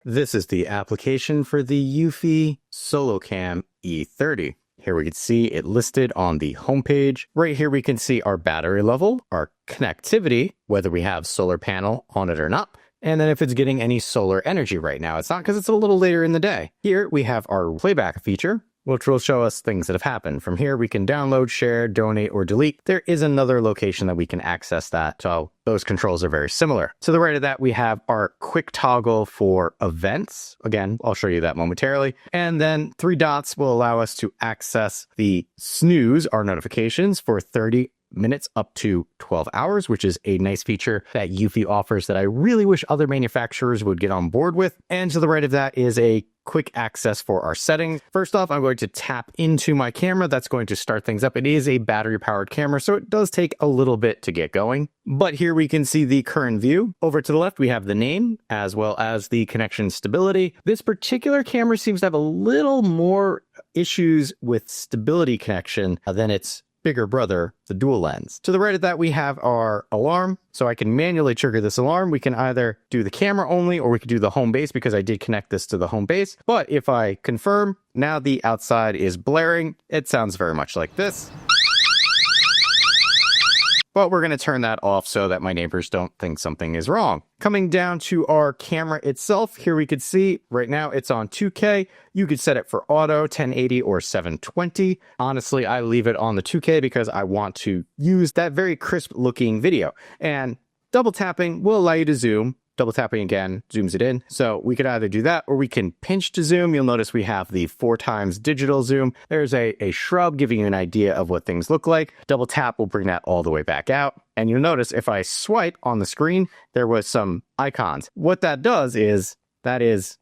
This is the application for the eufy Solocam E30. Here we can see it listed on the homepage. Right here we can see our battery level, our connectivity, whether we have solar panel on it or not, and then if it's getting any solar energy right now. It's not because it's a little later in the day. Here we have our playback feature, which will show us things that have happened. From here, we can download, share, donate, or delete. There is another location that we can access that, so those controls are very similar. To the right of that, we have our quick toggle for events. Again, I'll show you that momentarily. And then 3 dots will allow us to access the snooze, our notifications, for 30 minutes up to 12 hours, which is a nice feature that eufy offers that I really wish other manufacturers would get on board with. And to the right of that is a quick access for our settings. First off, I'm going to tap into my camera. That's going to start things up. It is a battery powered camera, so it does take a little bit to get going. But here we can see the current view. Over to the left, we have the name as well as the connection stability. This particular camera seems to have a little more issues with stability connection than its bigger brother, the dual lens. To the right of that, we have our alarm. So I can manually trigger this alarm. We can either do the camera only, or we could do the home base because I did connect this to the home base. But if I confirm, now the outside is blaring. It sounds very much like this. But we're going to turn that off so that my neighbors don't think something is wrong. Coming down to our camera itself, here we could see right now it's on 2K. You could set it for auto, 1080 or 720. Honestly, I leave it on the 2K because I want to use that very crisp looking video. And double tapping will allow you to zoom. Double tapping again zooms it in. So we could either do that or we can pinch to zoom. You'll notice we have the 4x digital zoom. There's a shrub giving you an idea of what things look like. Double tap will bring that all the way back out. And you'll notice if I swipe on the screen, there was some icons. What that does is that is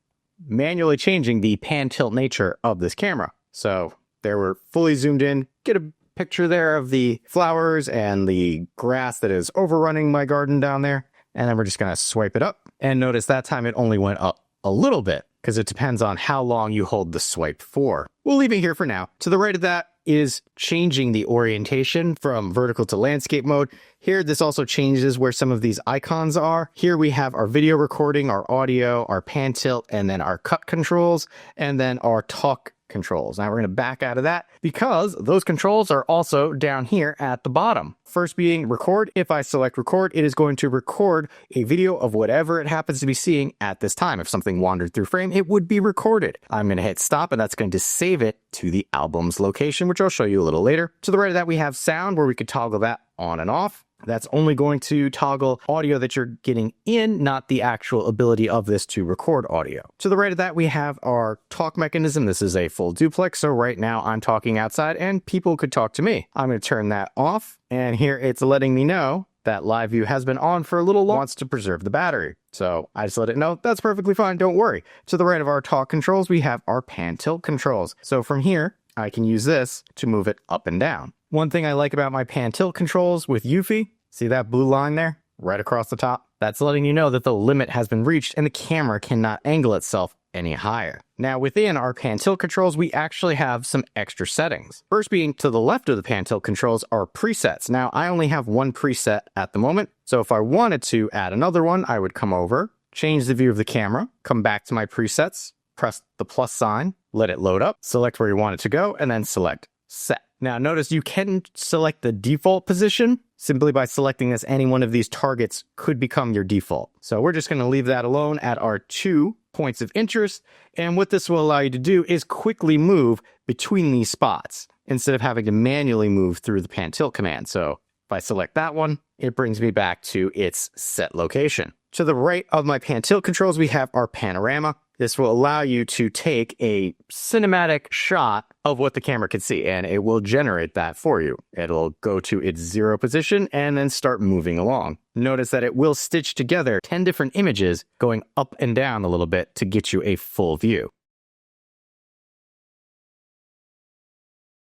manually changing the pan tilt nature of this camera. So there we're fully zoomed in. Get a picture there of the flowers and the grass that is overrunning my garden down there. And then we're just going to swipe it up. And notice that time it only went up a little bit because it depends on how long you hold the swipe for. We'll leave it here for now. To the right of that is changing the orientation from vertical to landscape mode. Here, this also changes where some of these icons are. Here we have our video recording, our audio, our pan tilt, and then our cut controls, and then our talk controls. Now we're going to back out of that because those controls are also down here at the bottom. First being record. If I select record, it is going to record a video of whatever it happens to be seeing at this time. If something wandered through frame, it would be recorded. I'm going to hit stop, and that's going to save it to the album's location, which I'll show you a little later. To the right of that, we have sound, where we could toggle that on and off. That's only going to toggle audio that you're getting in, not the actual ability of this to record audio. To the right of that, we have our talk mechanism. This is a full duplex, so right now I'm talking outside and people could talk to me. I'm going to turn that off, and here it's letting me know that live view has been on for a little long, wants to preserve the battery. So I just let it know that's perfectly fine, don't worry. To the right of our talk controls, we have our pan tilt controls. So from here, I can use this to move it up and down. One thing I like about my pan tilt controls with eufy, see that blue line there right across the top? That's letting you know that the limit has been reached and the camera cannot angle itself any higher. Now within our pan tilt controls, we actually have some extra settings. First being to the left of the pan tilt controls are presets. Now I only have one preset at the moment. So if I wanted to add another one, I would come over, change the view of the camera, come back to my presets, press the plus sign, let it load up, select where you want it to go, and then select set. Now notice you can select the default position. Simply by selecting this, any one of these targets could become your default. So we're just going to leave that alone at our 2 points of interest. And what this will allow you to do is quickly move between these spots instead of having to manually move through the pan tilt command. So if I select that one, it brings me back to its set location. To the right of my pan tilt controls, we have our panorama. This will allow you to take a cinematic shot of what the camera can see, and it will generate that for you. It'll go to its 0 position and then start moving along. Notice that it will stitch together 10 different images going up and down a little bit to get you a full view.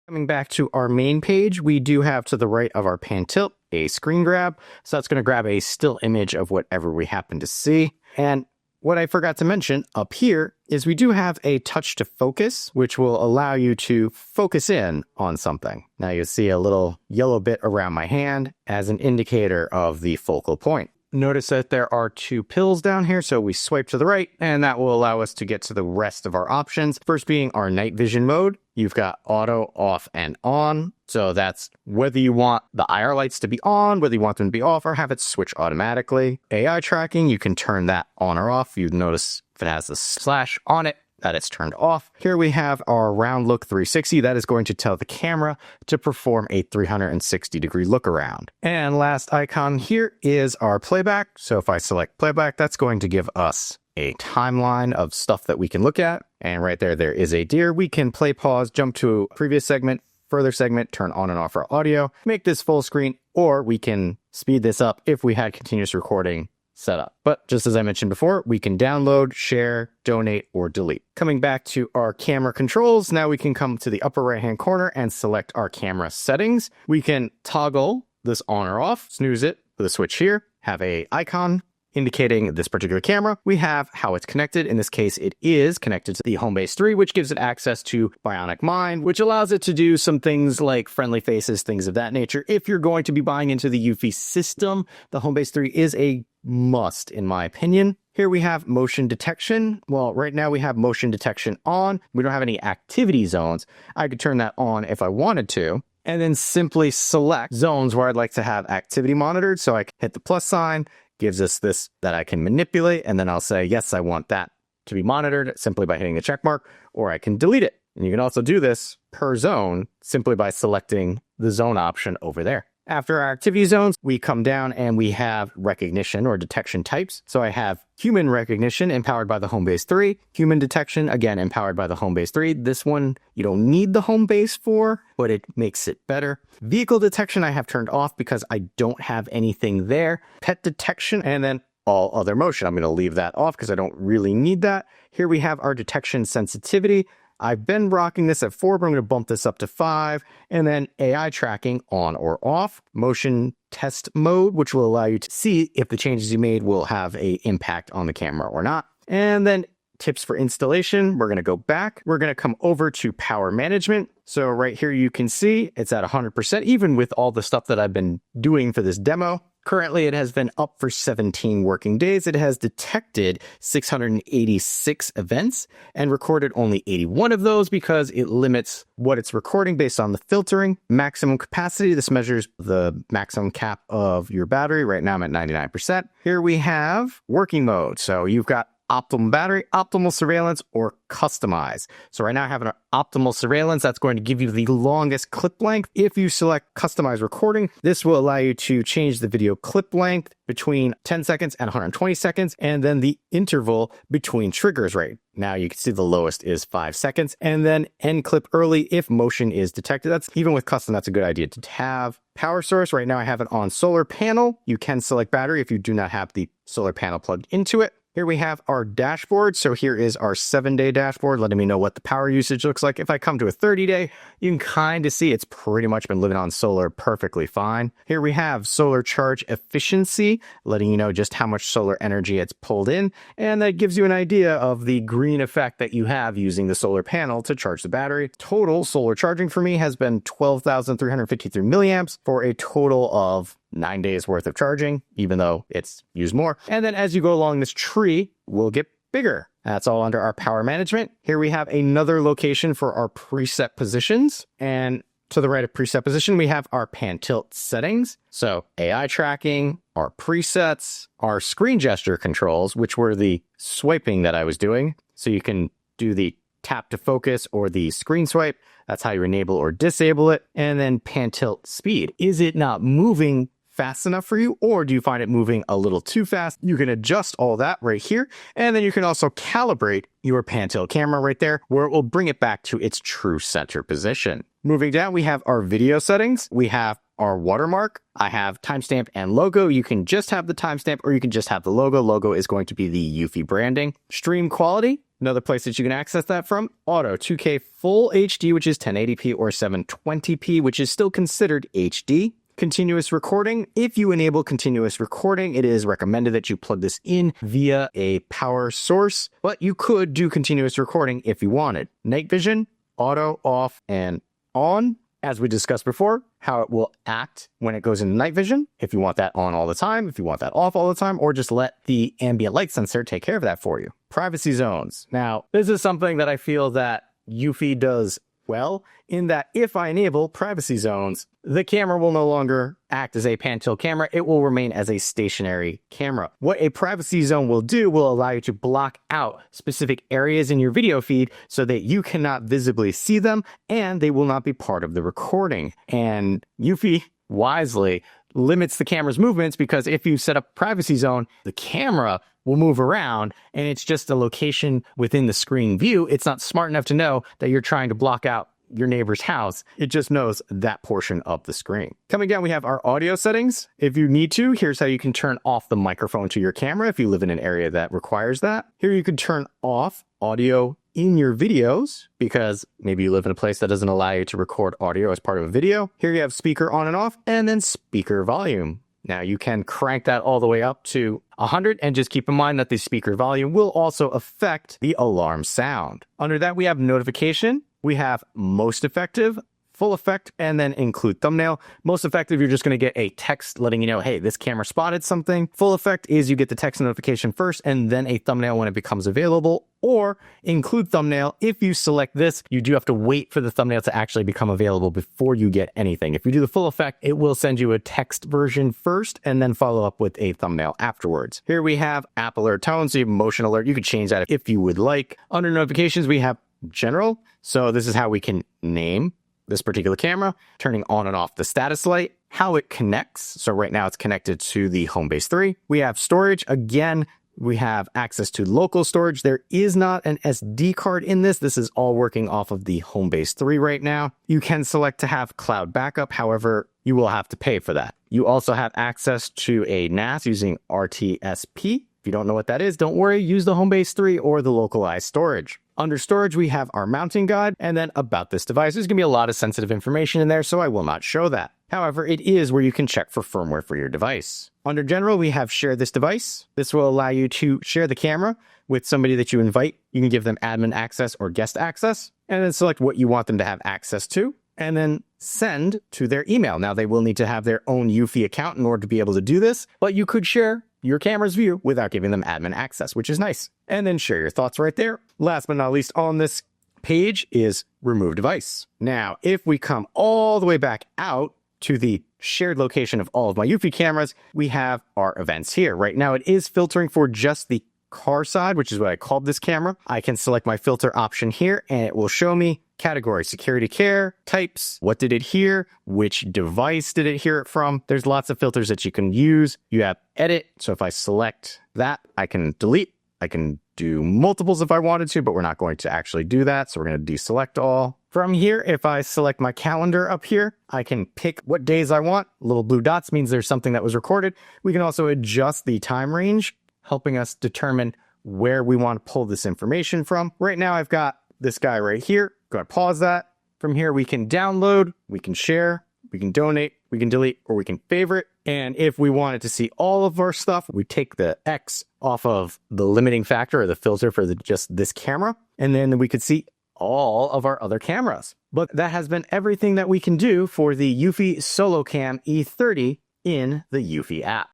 Coming back to our main page, we do have to the right of our pan tilt a screen grab. So that's going to grab a still image of whatever we happen to see. And what I forgot to mention up here is we do have a touch to focus, which will allow you to focus in on something. Now you see a little yellow bit around my hand as an indicator of the focal point. notice that there are two pills down here. So we swipe to the right, and that will allow us to get to the rest of our options. First being our night vision mode. You've got auto, off, and on. So that's whether you want the IR lights to be on, whether you want them to be off, or have it switch automatically. AI tracking, you can turn that on or off. You notice if it has the slash on it, that it's turned off. Here we have our round look 360. That is going to tell the camera to perform a 360 degree look around. And last icon here is our playback. So if I select playback, that's going to give us a timeline of stuff that we can look at. And right there, there is a deer. We can play, pause, jump to a previous segment, further segment, turn on and off our audio, make this full screen, or we can speed this up if we had continuous recording set up. But just as I mentioned before, we can download, share, donate, or delete. Coming back to our camera controls, now we can come to the upper right-hand corner and select our camera settings. We can toggle this on or off, snooze it with a switch here, have a icon indicating this particular camera. We have how it's connected. In this case, it is connected to the Homebase 3, which gives it access to Bionic Mind, which allows it to do some things like friendly faces, things of that nature. If you're going to be buying into the eufy system, the Homebase 3 is a must, in my opinion. Here we have motion detection. Well, right now we have motion detection on. We don't have any activity zones. I could turn that on if I wanted to, and then simply select zones where I'd like to have activity monitored. So I can hit the plus sign, gives us this that I can manipulate, and then I'll say, yes, I want that to be monitored simply by hitting the check mark, or I can delete it. And you can also do this per zone simply by selecting the zone option over there. After our activity zones, we come down and we have recognition or detection types. So I have human recognition empowered by the Homebase 3, human detection, again, empowered by the Homebase 3. This one, you don't need the Homebase for, but it makes it better. Vehicle detection, I have turned off because I don't have anything there. Pet detection, and then all other motion. I'm going to leave that off because I don't really need that. Here we have our detection sensitivity. I've been rocking this at 4, but I'm going to bump this up to 5. And then AI tracking on or off. Motion test mode, which will allow you to see if the changes you made will have an impact on the camera or not. And then tips for installation. We're going to go back. We're going to come over to power management. So right here, you can see it's at 100%, even with all the stuff that I've been doing for this demo. Currently, it has been up for 17 working days. It has detected 686 events and recorded only 81 of those because it limits what it's recording based on the filtering. Maximum capacity, this measures the maximum cap of your battery. Right now, I'm at 99%. Here we have working mode. So you've got optimal battery, optimal surveillance, or customize. So right now I have an optimal surveillance. That's going to give you the longest clip length. If you select customize recording, this will allow you to change the video clip length between 10 seconds and 120 seconds, and then the interval between triggers. Right now you can see the lowest is 5 seconds, and then end clip early if motion is detected. That's even with custom, that's a good idea to have. Power source, right now I have it on solar panel. You can select battery if you do not have the solar panel plugged into it. Here we have our dashboard. So here is our 7-day dashboard, letting me know what the power usage looks like. If I come to a 30-day, you can kind of see it's pretty much been living on solar perfectly fine. Here we have solar charge efficiency, letting you know just how much solar energy it's pulled in. And that gives you an idea of the green effect that you have using the solar panel to charge the battery. Total solar charging for me has been 12,353 milliamps for a total of 9 days worth of charging, even though it's used more. And then as you go along this tree, we'll get bigger. That's all under our power management. Here we have another location for our preset positions. And to the right of preset position, we have our pan tilt settings. So AI tracking, our presets, our screen gesture controls, which were the swiping that I was doing. So you can do the tap to focus or the screen swipe. That's how you enable or disable it. And then pan tilt speed. Is it not moving fast enough for you, or do you find it moving a little too fast? You can adjust all that right here, and then you can also calibrate your pan tilt camera right there, where it will bring it back to its true center position. Moving down, we have our video settings. We have our watermark. I have timestamp and logo. You can just have the timestamp, or you can just have the logo. Logo is going to be the eufy branding. Stream quality, another place that you can access that from. Auto 2K Full HD, which is 1080p, or 720p, which is still considered HD. Continuous recording. If you enable continuous recording, it is recommended that you plug this in via a power source, but you could do continuous recording if you wanted. Night vision, auto, off, and on. As we discussed before, how it will act when it goes into night vision, if you want that on all the time, if you want that off all the time, or just let the ambient light sensor take care of that for you. Privacy zones. Now, this is something that I feel that eufy does well, in that if I enable privacy zones, the camera will no longer act as a pan-tilt camera. It will remain as a stationary camera. What a privacy zone will do will allow you to block out specific areas in your video feed so that you cannot visibly see them and they will not be part of the recording. And eufy wisely limits the camera's movements, because if you set up privacy zone, the camera will move around and it's just a location within the screen view. It's not smart enough to know that you're trying to block out your neighbor's house. It just knows that portion of the screen. Coming down, we have our audio settings. If you need to, here's how you can turn off the microphone to your camera if you live in an area that requires that. Here you can turn off audio in your videos, because maybe you live in a place that doesn't allow you to record audio as part of a video. Here you have speaker on and off, and then speaker volume. Now you can crank that all the way up to 100, and just keep in mind that the speaker volume will also affect the alarm sound. Under that, we have notification. We have most effective, full effect, and then include thumbnail. Most effective, you're just going to get a text letting you know, hey, this camera spotted something. Full effect is you get the text notification first and then a thumbnail when it becomes available. Or include thumbnail. If you select this, you do have to wait for the thumbnail to actually become available before you get anything. If you do the full effect, it will send you a text version first and then follow up with a thumbnail afterwards. Here we have app alert tone, so you have motion alert. You could change that if you would like. Under notifications, we have general. So this is how we can name this particular camera, turning on and off the status light, how it connects. So right now it's connected to the Homebase 3. We have storage. Again, we have access to local storage. There is not an SD card in this. This is all working off of the Homebase 3 right now. You can select to have cloud backup. However, you will have to pay for that. You also have access to a NAS using RTSP. If you don't know what that is, don't worry, use the Homebase 3 or the localized storage. Under storage, we have our mounting guide, and then about this device. There's going to be a lot of sensitive information in there, so I will not show that. However, it is where you can check for firmware for your device. Under general, we have share this device. This will allow you to share the camera with somebody that you invite. You can give them admin access or guest access, and then select what you want them to have access to, and then send to their email. Now, they will need to have their own eufy account in order to be able to do this, but you could share your camera's view without giving them admin access, which is nice. And then share your thoughts right there. Last but not least on this page is remove device. Now, if we come all the way back out to the shared location of all of my eufy cameras, we have our events here. Right now, it is filtering for just the car side, which is what I called this camera. I can select my filter option here, and it will show me category, security care, types, what did it hear, which device did it hear it from. There's lots of filters that you can use. You have edit. So if I select that, I can delete. I can do multiples if I wanted to, but we're not going to actually do that. So we're going to deselect all. From here, if I select my calendar up here, I can pick what days I want. Little blue dots means there's something that was recorded. We can also adjust the time range, helping us determine where we want to pull this information from. Right now, I've got this guy right here. Go ahead, pause that. From here, we can download, we can share, we can donate, we can delete, or we can favorite. And if we wanted to see all of our stuff, we take the X off of the limiting factor or the filter for just this camera, and then we could see all of our other cameras. But that has been everything that we can do for the eufy Solocam E30 in the eufy app.